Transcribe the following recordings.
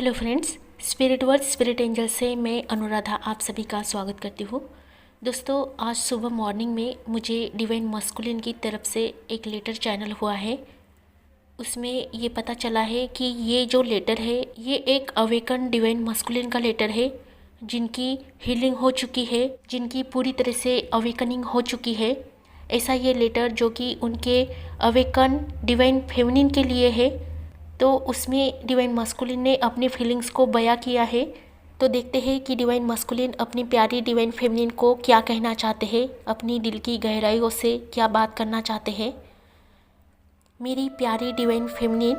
Hello friends, spirit word spirit angel से मैं अनुराधा आप सभी का स्वागत करती हूँ। दोस्तों, आज सुबह मॉर्निंग में मुझे डिवाइन मस्कुलिन की तरफ से एक लेटर चैनल हुआ है। उसमें ये पता चला है कि ये जो लेटर है ये एक अवेकन डिवाइन मस्कुलिन का लेटर है, जिनकी हीलिंग हो चुकी है, जिनकी पूरी तरह से अवेकनिंग हो चुकी है। ऐसा ये लेटर जो कि उनके अवेकन डिवाइन फेमिनिन के लिए है, तो उसमें डिवाइन मस्कुलिन ने अपनी फीलिंग्स को बयां किया है। तो देखते हैं कि डिवाइन मस्कुलिन अपनी प्यारी डिवाइन फेमिनिन को क्या कहना चाहते हैं, अपनी दिल की गहराइयों से क्या बात करना चाहते हैं। मेरी प्यारी डिवाइन फेमिनिन,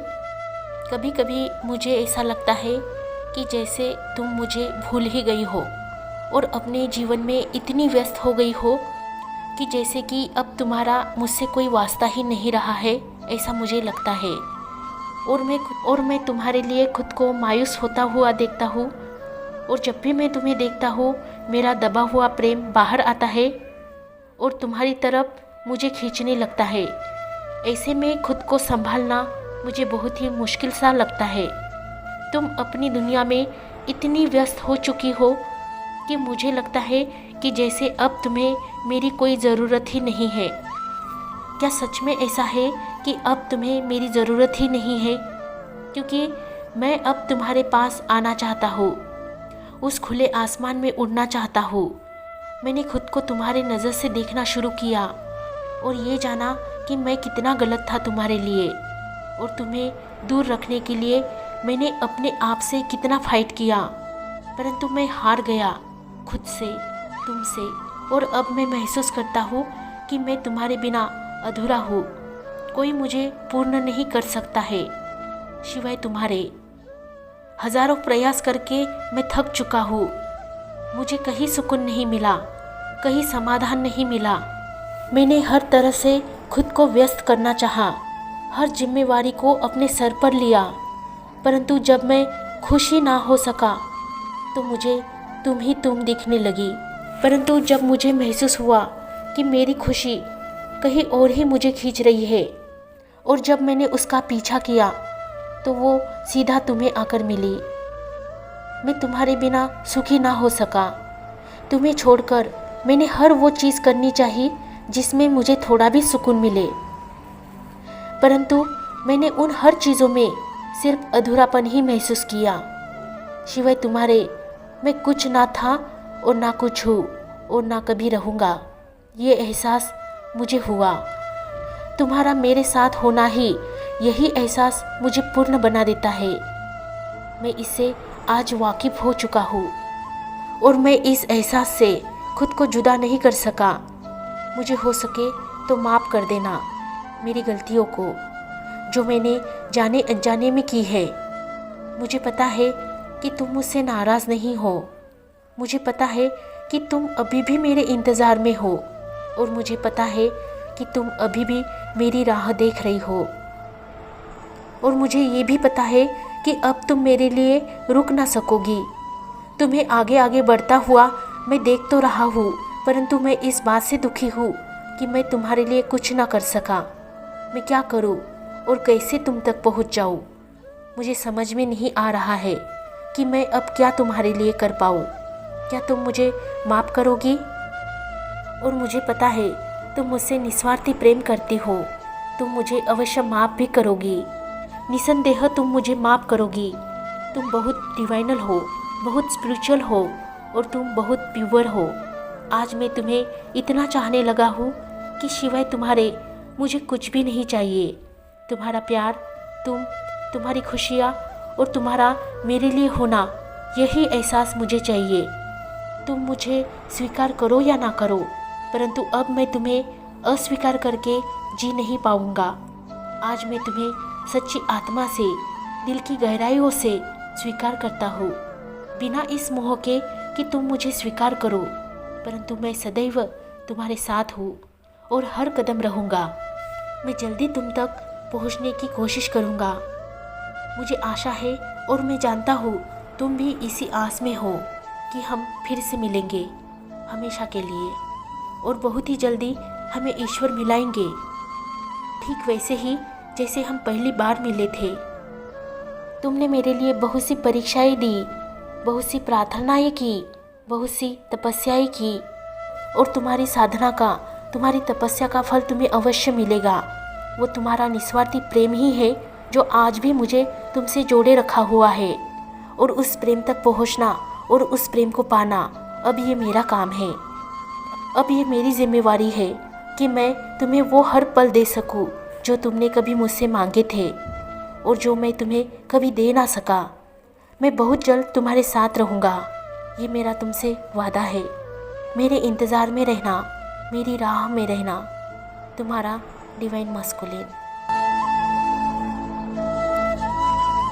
कभी कभी मुझे ऐसा लगता है कि जैसे तुम मुझे भूल ही गई हो और अपने जीवन में इतनी व्यस्त हो गई हो कि जैसे कि अब तुम्हारा मुझसे कोई वास्ता ही नहीं रहा है, ऐसा मुझे लगता है। और मैं तुम्हारे लिए खुद को मायूस होता हुआ देखता हूँ, और जब भी मैं तुम्हें देखता हूँ मेरा दबा हुआ प्रेम बाहर आता है और तुम्हारी तरफ मुझे खींचने लगता है। ऐसे में खुद को संभालना मुझे बहुत ही मुश्किल सा लगता है। तुम अपनी दुनिया में इतनी व्यस्त हो चुकी हो कि मुझे लगता है कि जैसे अब तुम्हें मेरी कोई ज़रूरत ही नहीं है। क्या सच में ऐसा है कि अब तुम्हें मेरी ज़रूरत ही नहीं है? क्योंकि मैं अब तुम्हारे पास आना चाहता हूँ, उस खुले आसमान में उड़ना चाहता हूँ। मैंने खुद को तुम्हारे नज़र से देखना शुरू किया और ये जाना कि मैं कितना गलत था तुम्हारे लिए, और तुम्हें दूर रखने के लिए मैंने अपने आप से कितना फाइट किया, परंतु मैं हार गया खुद से, तुमसे। और अब मैं महसूस करता हूँ कि मैं तुम्हारे बिना अधूरा हूँ। कोई मुझे पूर्ण नहीं कर सकता है सिवाय तुम्हारे। हजारों प्रयास करके मैं थक चुका हूँ। मुझे कहीं सुकून नहीं मिला, कहीं समाधान नहीं मिला। मैंने हर तरह से खुद को व्यस्त करना चाहा, हर जिम्मेवारी को अपने सर पर लिया, परंतु जब मैं खुश ही ना हो सका तो मुझे तुम ही तुम दिखने लगी। परंतु जब मुझे महसूस हुआ कि मेरी खुशी कहीं और ही मुझे खींच रही है, और जब मैंने उसका पीछा किया तो वो सीधा तुम्हें आकर मिली। मैं तुम्हारे बिना सुखी ना हो सका। तुम्हें छोड़कर मैंने हर वो चीज़ करनी चाहिए जिसमें मुझे थोड़ा भी सुकून मिले, परंतु मैंने उन हर चीज़ों में सिर्फ अधूरापन ही महसूस किया। सिवाय तुम्हारे मैं कुछ ना था और ना कुछ हूँ और ना कभी रहूँगा, ये एहसास मुझे हुआ। तुम्हारा मेरे साथ होना ही यही एहसास मुझे पूर्ण बना देता है। मैं इससे आज वाकिफ़ हो चुका हूँ और मैं इस एहसास से खुद को जुदा नहीं कर सका। मुझे हो सके तो माफ़ कर देना मेरी गलतियों को जो मैंने जाने अनजाने में की है। मुझे पता है कि तुम मुझसे नाराज़ नहीं हो। मुझे पता है कि तुम अभी भी मेरे इंतज़ार में हो, और मुझे पता है कि तुम अभी भी मेरी राह देख रही हो। और मुझे ये भी पता है कि अब तुम मेरे लिए रुक ना सकोगी। तुम्हें आगे आगे बढ़ता हुआ मैं देख तो रहा हूँ, परंतु मैं इस बात से दुखी हूँ कि मैं तुम्हारे लिए कुछ ना कर सका। मैं क्या करूँ और कैसे तुम तक पहुँच जाऊँ? मुझे समझ में नहीं आ रहा है कि मैं अब क्या तुम्हारे लिए कर पाऊँ। क्या तुम मुझे माफ़ करोगी? और मुझे पता है तुम मुझसे निस्वार्थी प्रेम करती हो। तुम मुझे अवश्य माफ़ भी करोगी, निसंदेह तुम मुझे माफ़ करोगी। तुम बहुत डिवाइनल हो, बहुत स्पिरिचुअल हो, और तुम बहुत प्योर हो। आज मैं तुम्हें इतना चाहने लगा हूँ कि सिवाय तुम्हारे मुझे कुछ भी नहीं चाहिए। तुम्हारा प्यार, तुम्हारी खुशियाँ और तुम्हारा मेरे लिए होना, यही एहसास मुझे चाहिए। तुम मुझे स्वीकार करो या ना करो, परंतु अब मैं तुम्हें अस्वीकार करके जी नहीं पाऊँगा। आज मैं तुम्हें सच्ची आत्मा से, दिल की गहराइयों से स्वीकार करता हूँ, बिना इस मोह के कि तुम मुझे स्वीकार करो, परंतु मैं सदैव तुम्हारे साथ हूँ और हर कदम रहूँगा। मैं जल्दी तुम तक पहुँचने की कोशिश करूँगा। मुझे आशा है और मैं जानता हूँ तुम भी इसी आस में हो कि हम फिर से मिलेंगे हमेशा के लिए, और बहुत ही जल्दी हमें ईश्वर मिलाएंगे, ठीक वैसे ही जैसे हम पहली बार मिले थे। तुमने मेरे लिए बहुत सी परीक्षाएं दी, बहुत सी प्रार्थनाएं की, बहुत सी तपस्याएं की, और तुम्हारी साधना का, तुम्हारी तपस्या का फल तुम्हें अवश्य मिलेगा। वो तुम्हारा निस्वार्थी प्रेम ही है जो आज भी मुझे तुमसे जोड़े रखा हुआ है, और उस प्रेम तक पहुंचना और उस प्रेम को पाना अब ये मेरा काम है। अब ये मेरी जिम्मेवारी है कि मैं तुम्हें वो हर पल दे सकूं जो तुमने कभी मुझसे मांगे थे और जो मैं तुम्हें कभी दे ना सका। मैं बहुत जल्द तुम्हारे साथ रहूँगा, ये मेरा तुमसे वादा है। मेरे इंतज़ार में रहना, मेरी राह में रहना। तुम्हारा डिवाइन मस्कुलिन।